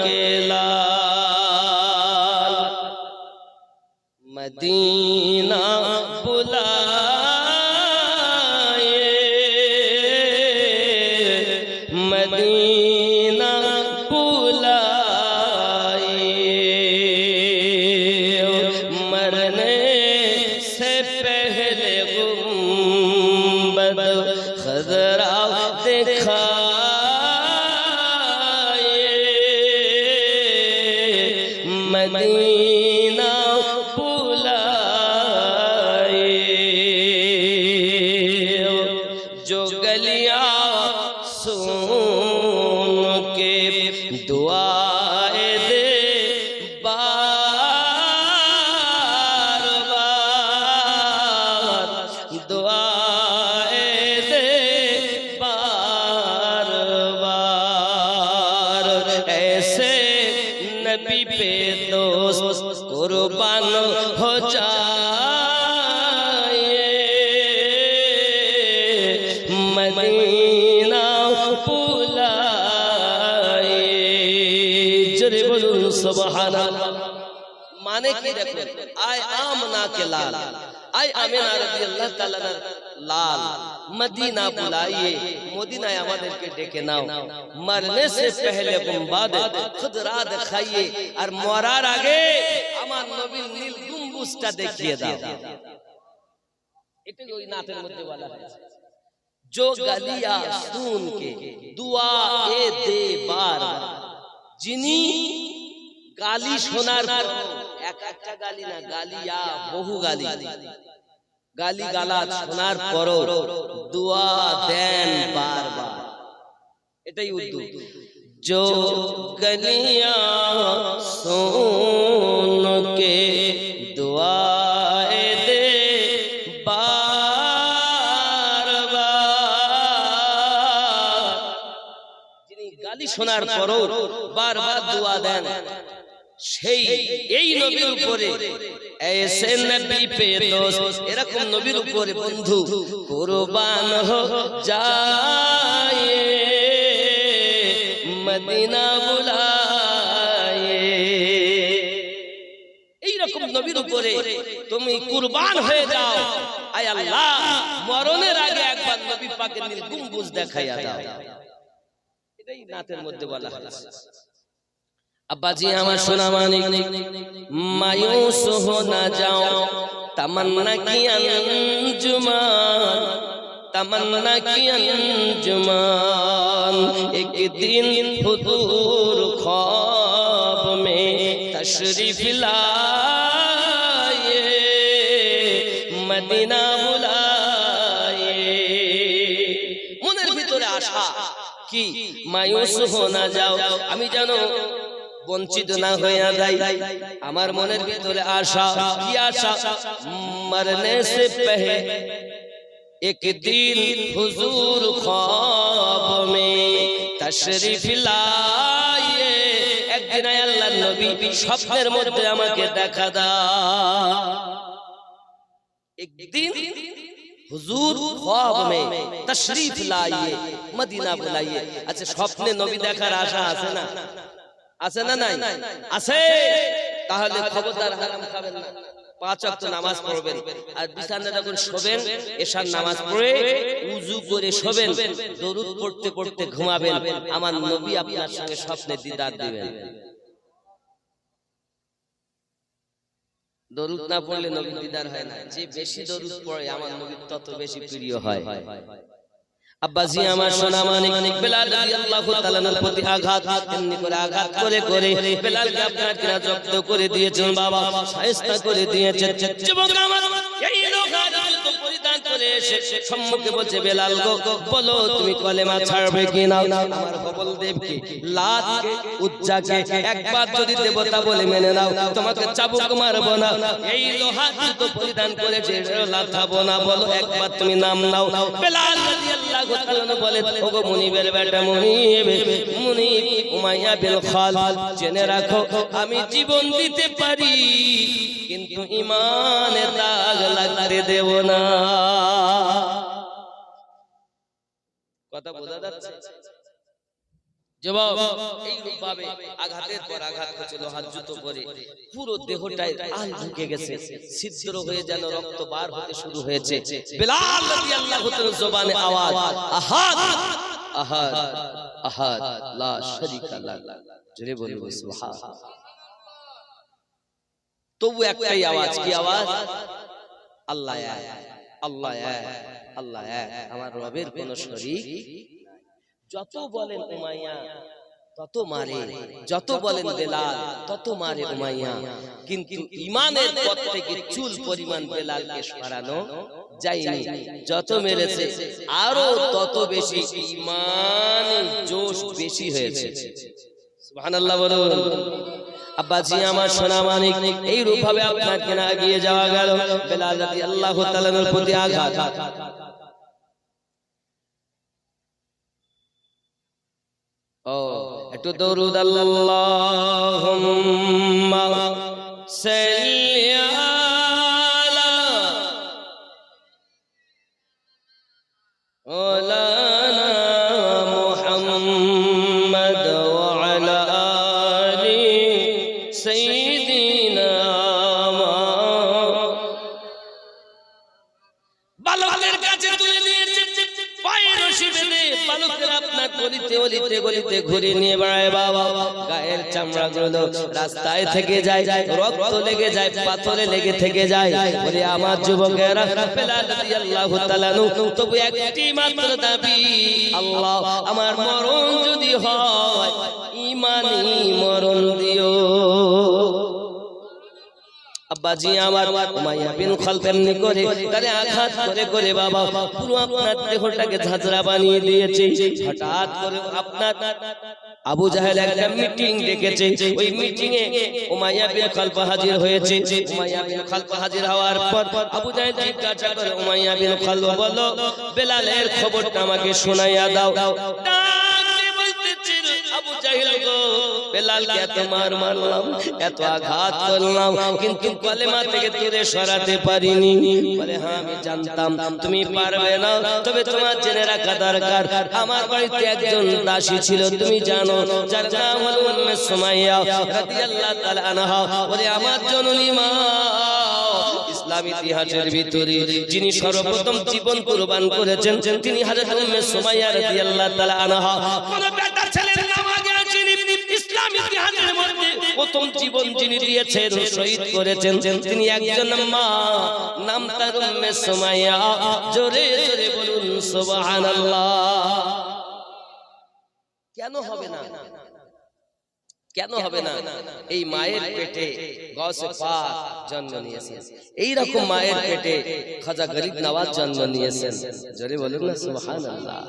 কে লাল মদিনা বুলায়ে, মদিনা बुलाए, मरने से पहले गुंबद खजरा दिखाए, मदीना बुलाए। जो गलियां सुन के दुआए दे बार बार, दुआए दे बार बार, ऐसे नबी पे दोस्त कुर्बान हो जाए, मदीना बुलाए। জোরে বলুন সুবহানাল্লাহ। মানে কি দেখুন, আয় আমনা কে লাল, আয় আমিনা রাদিয়াল্লাহু তাআলা লাল, মদিনা বুলাইয়ে, মদিনায় আমাদেরকে ডেকে নাও। মরনে সে পহলে গুম্বাদ খুদরা দেখাইয়ে, আর মরার আগে আমার নবীর নীল গম্বুজটা দেখিয়ে দাও। এটা ওই নাতের মধ্যে বলা হয়েছে, जो गलिया सुन के दुआ ए दे बार, যিনি গালি শোনার পর, একটা গালি না, গালিয়া বহু গালি, গালি গালাজ শোনার পরও দোয়া দেন বারবার। এটাই উর্দু। जो गलिया सुन के दुआए दे শোনার পরও বারবার দোয়া দেন, সেই এই নবীর উপরে, ऐसे नबी पे दोस्त, এরকম নবীর উপরে বন্ধু কুরবান হো যায়, মদিনা বুলায়ে। এই রকম নবীর উপরে তুমি কুরবান হয়ে যাও। আয় আল্লাহ, মরণের আগে একবার নবী পাকের নীল গম্বুজ দেখাইয়া দাও। এটাই নাতের মধ্যে বলা হয়েছে। আব্বাজি আমার সোনা মানিক, মায়ুস হো না যাও, তমন্না কি अंजुमन, तमन्ना की अंजुमन। एक दिन हुजूर ख्वाब में तशरीफ लाए, मदीना बुलाए। মনের ভিতরে আশা কি, মায়ুস হো না যাও, আমি যেন বঞ্চিত না হইয়া যাই। আমার মনের ভিতরে আশা, কি আশা, মরনে সে পহলে एक दिन हुजूर ख्वाब में तशरीफ लाए, एक दिन আল্লাহর নবী স্বপ্নের মধ্যে আমাকে দেখা দাও। एक दिन हुजूर ख्वाब में तशरीफ लाइए, मदीना बुलाइए। अच्छा, স্বপ্নে নবী দেখার আশা আছে না? আছে না নাই? আছে। তাহলে খবরদার হারাম খাবেন না, 5 ওয়াক্ত নামাজ পড়বেন। আর বিছানায় যখন শোবেন এশার নামাজ পড়ে উযু করে শোবেন, দরুদ পড়তে পড়তে ঘুমাবেন। আমার নবী আপনার সঙ্গে স্বপ্নে দিদার দিবেন। দরুদ না পড়লে নবী দিদার হয় না। যে বেশি দরুদ পড়ে আমার নবী তত বেশি প্রিয় হয়। আব্বাজি আমার সোনা মানিক বেলাল রাদিয়াল্লাহু তাআলার প্রতি আঘাত এমনি করে আঘাত করে করে বেলালকে আপনার কিনা জব্দ করে দিয়েছেন বাবা, শায়েস্তা করে দিয়েছেন। যুবক আমার এই লোকেরা তো পরিধান করে এসে সম্মুখে বলছে, বেলাল গো বলো তুমি কলেমা ছাড়বে কি না? আমার কবল দেবকে লাতকে উজ্জাকে একবার যদি দেবতা বলে মেনে নাও তোমাকে চাবুক মারবো না। এই লোহা তো পরিধান করেছে লাথাবো না, বলো একবার তুমি নাম নাও। বেলাল রাদিয়াল্লাহু বলে, ওগো মুনিবের বেটা মুনিব উমাইয়া বিন খালদ, জেনে রাখো আমি জীবন দিতে পারি কিন্তু ঈমানে দাগ লাগতে দেব না। কথা বোঝা যাচ্ছে? জবাব এইভাবে আঘাতের পর আঘাত হচ্ছিল, হাত জুতো করে পুরো দেহটায় আল ঢুকে গেছে, ছিদ্র হয়ে যেন রক্ত বার হতে শুরু হয়েছে। বেলাল রাদিয়াল্লাহু তাআলার জবানে আওয়াজ, আহাদ আহাদ আহাদ লা শারীকা লাহ। জোরে বলুন সুবহানাল্লাহ। তবু একটাই আওয়াজ, কি আওয়াজ? আল্লাহ এক, আল্লাহ এক, আল্লাহ এক, আমার রবের কোনো শরীক। যত বলেন উমাইয়া তত মারে, যত বলেন বেলাল তত মারে উমাইয়া, কিন্তু ঈমানের পথ থেকে চুল পরিমাণ বেলালকে সরানো যায়নি। যত মেরেছে আরো তত বেশি ঈমান জোশ বেশি হয়েছে। সুবহানাল্লাহ বলুন। আব্বাজি আমার সোনা মানিক এই রূপ ভাবে আপনার কেনা এগিয়ে যাওয়া গেল। বেলাল রাদিয়াল্লাহু তাআলার প্রতি আঘাত। ও একটু দরুদ আল্লাহুম্মা সাল্লি আলা মাওলানা মুহাম্মদ ওয়া আলা আলি সাইয়্যিদিনা। বালকের কাছে তুলে দিয়েছে, পায়ের রশি বেঁধে বালকের আপনার গলিতে গলিতে গলিতে ঘুরে নিয়ে বেড়ায় বাবা। গায়ের চামড়া গুলো রাস্তায় থেকে যায়, রক্ত লেগে যায়, পাথরে লেগে থেকে যায়। বলে আমার যুবকেরা, বেলাল রাদিয়াল্লাহু তাআলা তবু একটি মাত্র দাবি, আল্লাহ আমার মরণ যদি হয় ঈমানি মরণ দিও। আব্বাজি আমার উমাইয়া বিন খালদ এমনি করে তারে আঘাত করে করে বাবা পুরো আপনার দেহটাকে ঝাঁঝরা বানিয়ে দিয়েছে। হঠাৎ করে আপনার আবু জাহেল একটা মিটিং ডেকেছে, ওই মিটিং এ উমাইয়া বিন খালদ হাজির হয়েছে। উমাইয়া বিন খালদ হাজির হওয়ার পর আবু জাহেল জিজ্ঞাসা করে, উমাইয়া বিন খালদ বলো বেলালের খবরটা আমাকে শোনাইয়া দাও। আবু জাহেল গো, বেলালকে এত মার মারলাম, এত আঘাত করলাম, কিন্তু কলেমা থেকে তুলে সরাতে পারিনি। বলে হ্যাঁ আমি জানতাম তুমি পারবে না, তবে তোমার জেনে রাখা দরকার আমার বাড়িতে একজন দাসী ছিল তুমি জানো, যার নাম হলো উম্মে সুমাইয়া রাদিয়াল্লাহু তাআলা আনহা। বলে আমার জননী মা, ইসলাম ইতিহাসের ভিতরে যিনি সর্বপ্রথম জীবন কুরবান করেছেন তিনি হযরত উম্মে সুমাইয়া রাদিয়াল্লাহু তাআলা আনহা। কোন বেটা ছেলের নাম আগে যিনি ইসলাম ইতিহাসের মধ্যে প্রথম জীবন যিনি দিয়েছেন, শহীদ করেছেন, তিনি একজন মা, নাম তার উম্মে সুমাইয়া। জোরে জোরে বলুন সুবহানাল্লাহ। কেন হবে না? কেন হবে না? এই মায়ের পেটে গৌসে পাক জন্ম নিয়েছেন, এই রকম মায়ের পেটে খাজা গরিব নওয়াজ জন্ম নিয়েছেন। জোরে বলুন না সুবহানাল্লাহ।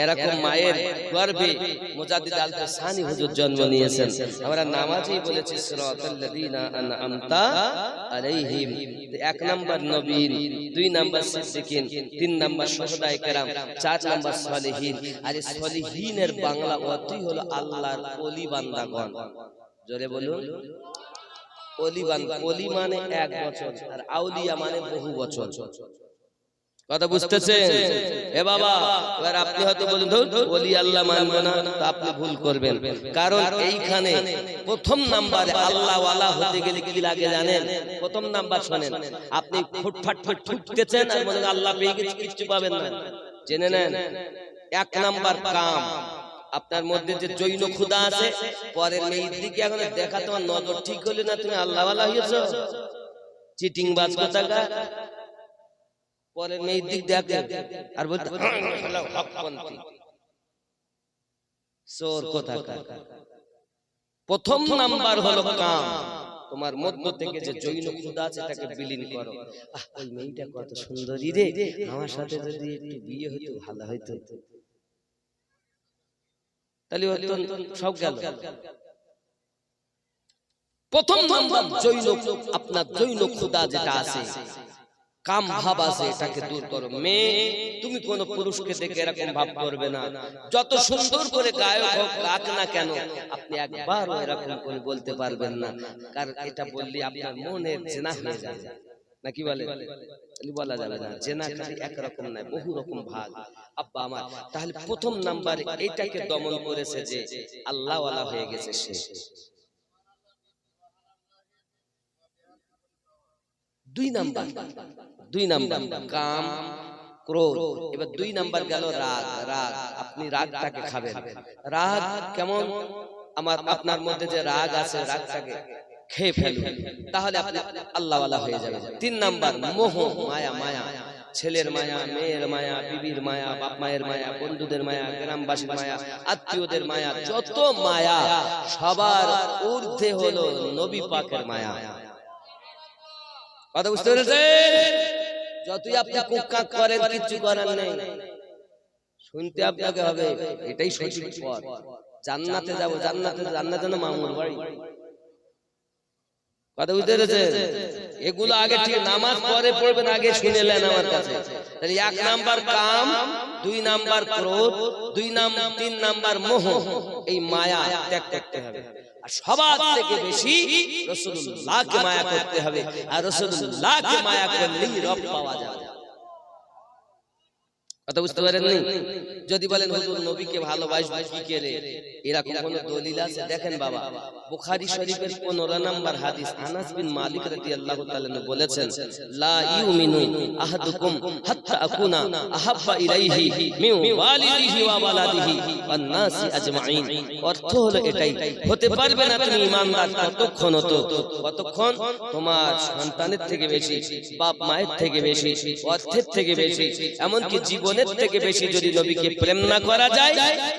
এরকম মায়ের গর্ভে মুজাদ্দিদ আল-ফিসানি হুজুর জন্ম নিয়েছেন। আমরা নামাজেই বলেছি সিরাতাল লাযিনা আনআমতা আলাইহিম। 1 নাম্বার নবীন, 2 নাম্বার সিদ্দিকিন, 3 নাম্বার শুহাদায়ে কেরাম, 4 নাম্বার সালেহিন। আর এই সালেহিনের বাংলা অর্থই হলো আল্লাহর ওলি বান্দাগণ। জোরে বলুন ওলি বান্দা। ওলি মানে 1 বছর আর আউলিয়া মানে বহু বছর। কথা বুঝতেছেন? এ বাবা, এবার আপনি হয়তো বলেন ধুর ওলি আল্লাহ মানবো না, তো আপনি ভুল করবেন। কারণ এইখানে প্রথম নাম্বারে আল্লাহ ওয়ালা হতে গেলে কি লাগে জানেন? প্রথম নাম্বার শোনেন, আপনি ফুটফাট করে ঠুকতেছেন আর বলেন আল্লাহ পেয়ে গেছি, কিচ্ছু পাবেন না। জেনে নেন, এক নাম্বার কাম। আপনার মধ্যে যে জৈন ক্ষুধা আছে, পরের মেয়ের দিকে এখন দেখা তোমার নজর ঠিক হলে না তুমি আল্লাহ ওয়ালা হয়েছো? চিটিং বাজ কোথাকার। পরের মেয়ের দিক দেখে আর বলতে হকপন্থী চোর কোথাকার। প্রথম নাম্বার হলো কাম। তোমার মধ্য থেকে যে জৈন ক্ষুধা আছে তাকে বিলীন করো। ওই মেয়েটা কত সুন্দরী রে, আমার সাথে যদি একটু বিয়ে হতো ভালো হইতো, তাহলে সব গেল। প্রথম নাম্বার জৈন, আপনার জৈন ক্ষুধা যেটা আছে, কাম ভাব আছে, এটাকে দূর করো। মেয়ে, তুমি কোন পুরুষকে দেখে এরকম ভাব করবে না। যত সুন্দর করে গায়ক হোক গাক না কেন, আপনি একবার এরকম করে বলতে পারবেন না, কারণ এটা বললে আপনার মনের জেনা হয়ে যাবে। নাকি বলে? বলা যাবে না। জেনা খালি একরকম নয়, বহু রকম ভাগ। আব্বা আমার, তাহলে প্রথম নাম্বারে এইটাকে দমন করেছে যে আল্লাহ ওয়ালা হয়ে গেছে সে। দুই নাম্বার কাম ক্রোধ। এবার দুই নাম্বার গেল রাগ। রাগ, আপনি রাগটাকে খাবেন। রাগ কেমন? আপনার মধ্যে যে রাগ আছে, রাগটাকে খেয়ে ফেলবেন, তাহলে আপনি আল্লাহ ওয়ালা হয়ে যাবেন। তিন নাম্বার মোহ, মায়া। মায়া, ছেলের মায়া, মেয়ের মায়া, বিবির মায়া, বাপ মায়ের মায়া, বন্ধুদের মায়া, গ্রামবাসীর মায়া, আত্মীয়দের মায়া, যত মায়া সবার ঊর্ধ্বে হলো নবী পাকের মায়া। কথা বুঝতে পেরেছেন? যতই আপনি কুক্কা করেন, কিচ্ছু করার নেই, শুনতে আপনাকে হবে এটাই সঠিক পথ। জান্নাতে যাব, জান্নাতে না মামুর বাড়ি। কথা বুঝতে পেরেছেন? এগুলো আগে ঠিক নামাজ পরে পড়বেন, আগে শুনে নেন আমার কাছে। তাহলে এক নাম্বার কাম, দুই নাম্বার ক্রোধ, তিন নাম্বার মোহ, এই মায়া ত্যাগ করতে হবে। আর সবার থেকে বেশি রাসূলুল্লাহকে মায়া করতে হবে, আর রাসূলুল্লাহকে মায়া করলেই রব পাওয়া যাবে। কথা বুঝতে পারেননি? যদি বলেন হুজুর নবীকে ভালোবাসবো কি করে, এরকম কোন দলিল আছে? দেখেন বাবা, বুখারী শরীফের 15 নম্বর হাদিস, আনাস বিন মালিক রাদিয়াল্লাহু তাআলা বলেছেন, লা ইউমিনু আহাদুকুম হাত্তা আকুনা আহাব্বা ইলাইহি মিন ওয়ালিদিহি ওয়া ওয়ালাদিহি ওয়ান নাসি আজমাইন। অর্থ হলো এটাই, হতে পারবে না তুমি ঈমানদার কতক্ষণ তোমার সন্তানের থেকে বেশি, বাপ মায়ের থেকে বেশি, অর্থের থেকে বেশি, এমনকি জীবনের থেকে বেশি যদি নবীকে প্রেম না করা যায়,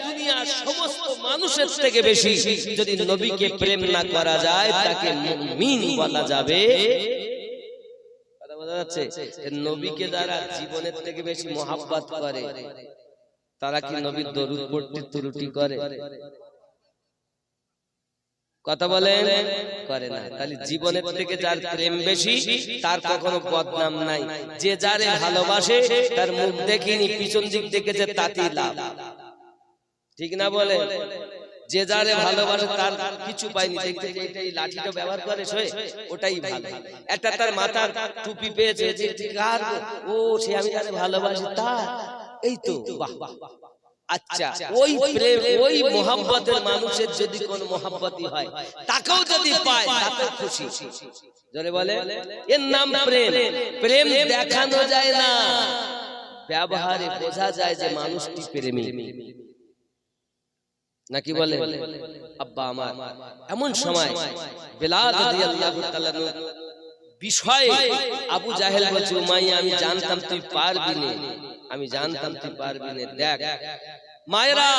দুনিয়ার সমস্ত মানুষের থেকে বেশি যদি নবীকে প্রেম না করা যায়, তাকে মুমিন বলা যাবে। কথা বোঝা যাচ্ছে? নবীকে যারা জীবনের থেকে বেশি মহব্বত করে, তারা কি নবীর দরুদ পড়তে ত্রুটি করে? কথা বলেন, করে না। তাহলে জীবনের থেকে যার প্রেম বেশি, তার কখনো বদনাম নাই। যে যারে ভালোবাসে, তার মুখ দেখিনি, পিছন দিক দেখেছে, তাতেই লাভ। ঠিক না বলে? যে যারে ভালোবাসে তার কিছু পায়নি, দেখতে যে এই লাঠিটা ব্যবহার করে সে, ওটাই ভালো। একটা তার মাথার টুপি পেয়েছে, যে কার, ও সে আমি যারে ভালোবাসি তার, এই তো বাহ। আচ্ছা, ওই প্রেম, ওই মোহাব্বতের মানুষের যদি কোন মোহাব্বতই হয়, তাকেও যদি পায়, তাতে খুশি। জোরে বলে, এর নাম প্রেম। প্রেম দেখানো যায় না, ব্যবহারে বোঝা যায় যে মানুষটি প্রেমী। নাকি বলে? আব্বা আমার, এমন সময় বেলাল রাদিয়াল্লাহু তাআলা বিষয়ে আবু জাহেল বলছে, উমাইয়া আমি জানতাম তুই পারবি না, দেখ মায়েরা